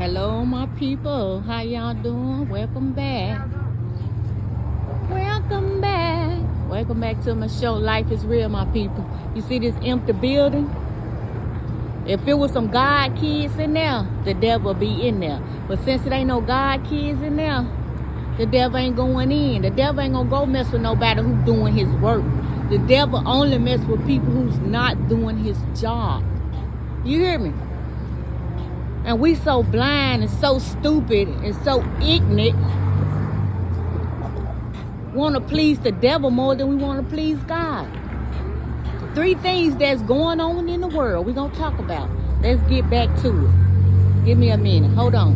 Hello, my people. How y'all doing? Welcome back. Welcome back. Welcome back to my show, Life is Real, my people. You see this empty building? If it was some God kids in there, the devil be in there. But since it ain't no God kids in there, the devil ain't going in. The devil ain't gonna go mess with nobody who's doing his work. The devil only mess with people who's not doing his job. You hear me? And we so blind and so stupid and so ignorant, want to please the devil more than we want to please God. 3 things that's going on in the world we're going to talk about. Let's get back to it. Give me a minute. Hold on.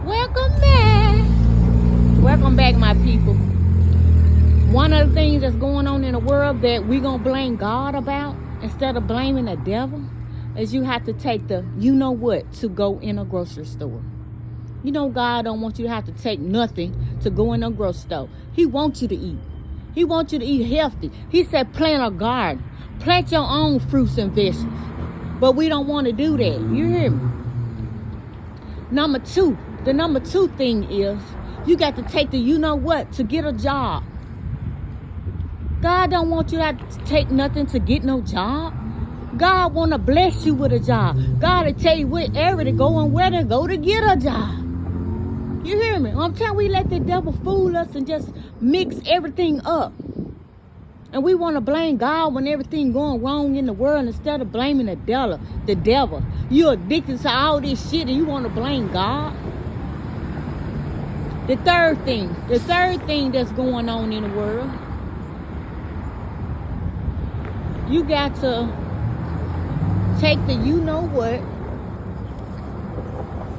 Welcome back. Welcome back, my people. One of the things that's going on in the world that we're going to blame God about instead of blaming the devil is you have to take the you-know-what to go in a grocery store. You know God don't want you to have to take nothing to go in a grocery store. He wants you to eat. He wants you to eat healthy. He said plant a garden. Plant your own fruits and vegetables. But we don't want to do that. You hear me? Number 2. The number 2 thing is you got to take the you-know-what to get a job. God don't want you to have to take nothing to get no job. God want to bless you with a job. God will tell you what area to go and where to go to get a job. You hear me? I'm telling you, we let the devil fool us and just mix everything up. And we want to blame God when everything going wrong in the world instead of blaming the devil. The devil. You're addicted to all this shit and you want to blame God. The third thing that's going on in the world, you got to take the you-know-what.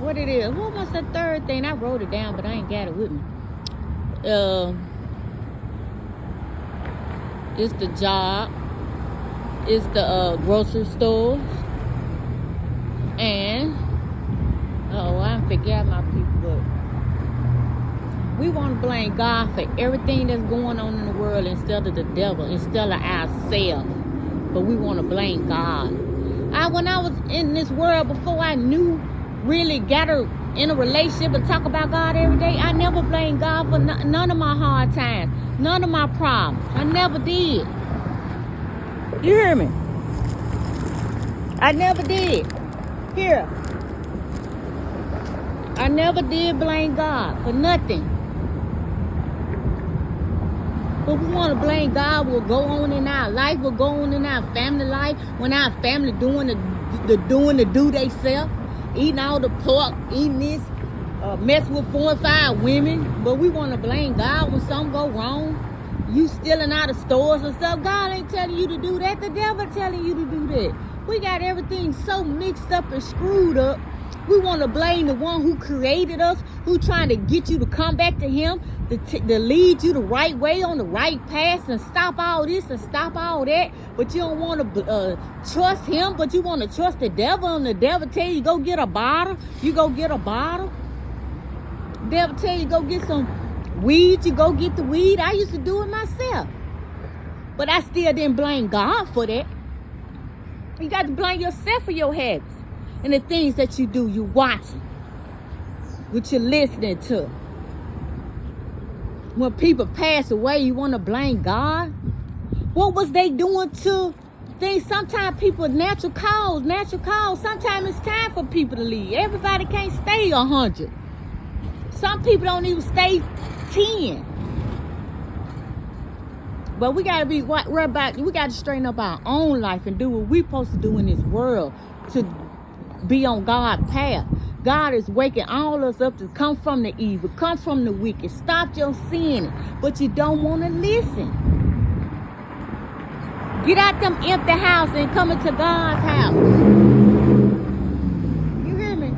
What it is. What was the third thing? I wrote it down, but I ain't got it with me. It's the job. It's the grocery stores. And, I forgot my people, but we want to blame God for everything that's going on in the world instead of the devil, instead of ourselves. But we want to blame God. When I was in this world, before I knew, really got her in a relationship and talk about God every day, I never blamed God for none of my hard times, none of my problems. I never did. You hear me? I never did. Here. I never did blame God for nothing. But we want to blame God will go on in our life, will go on in our family life, when our family doing the do they self, eating all the pork, eating this, mess with 4 and 5 women. But we want to blame God when something go wrong. You stealing out of stores and stuff. God ain't telling you to do that. The devil telling you to do that. We got everything so mixed up and screwed up. We want to blame the one who created us, who trying to get you to come back to him, to lead you the right way on the right path and stop all this and stop all that. But you don't want to trust him, but you want to trust the devil. And the devil tell you go get a bottle. You go get a bottle. The devil tell you go get some weed. You go get the weed. I used to do it myself. But I still didn't blame God for that. You got to blame yourself for your habits. And the things that you do, you watching, what you're listening to. When people pass away, you want to blame God? What was they doing to things? Sometimes people, natural cause. Sometimes it's time for people to leave. Everybody can't stay 100. Some people don't even stay 10. But we got to be worried about, we got to straighten up our own life and do what we're supposed to do in this world to be on God's path. God is waking all of us up to come from the evil, come from the wicked. Stop your sinning, but you don't want to listen. Get out them empty house and come into God's house. You hear me?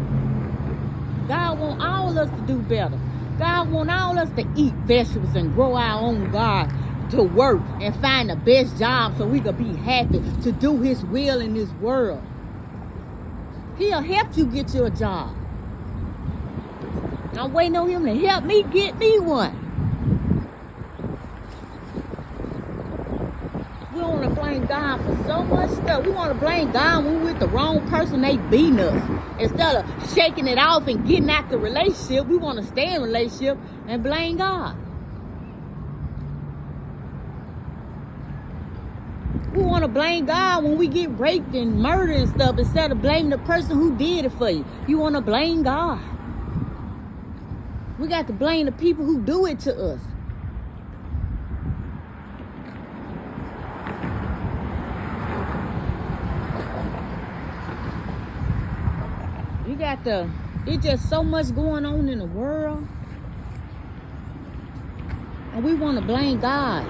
God want all of us to do better. God want all of us to eat vegetables and grow our own garden, to work and find the best job so we can be happy to do his will in this world. He'll help you get you a job. I'm waiting on him to help me get me one. We want to blame God for so much stuff. We want to blame God when we're with the wrong person, they beating us. Instead of shaking it off and getting out the relationship, we want to stay in a relationship and blame God. We want to blame God when we get raped and murdered and stuff instead of blaming the person who did it for you. You want to blame God. We got to blame the people who do it to us. It's just so much going on in the world. And we want to blame God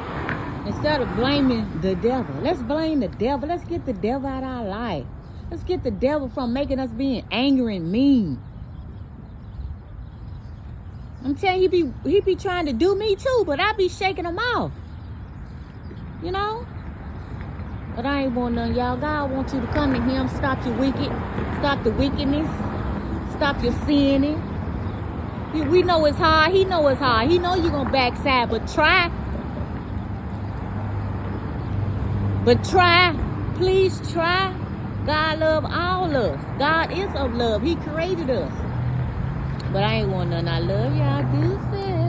instead of blaming the devil. Let's blame the devil. Let's get the devil out of our life. Let's get the devil from making us being angry and mean. I'm telling you, he be trying to do me too, but I be shaking him off. You know? But I ain't want none of y'all. God wants you to come to him, stop your wicked, stop the wickedness, stop your sinning. We know it's hard. He know it's hard. He know you're going to backside, but try. But try. Please try. God love all of us. God is of love. He created us. But I ain't want none. I love y'all. Deuces.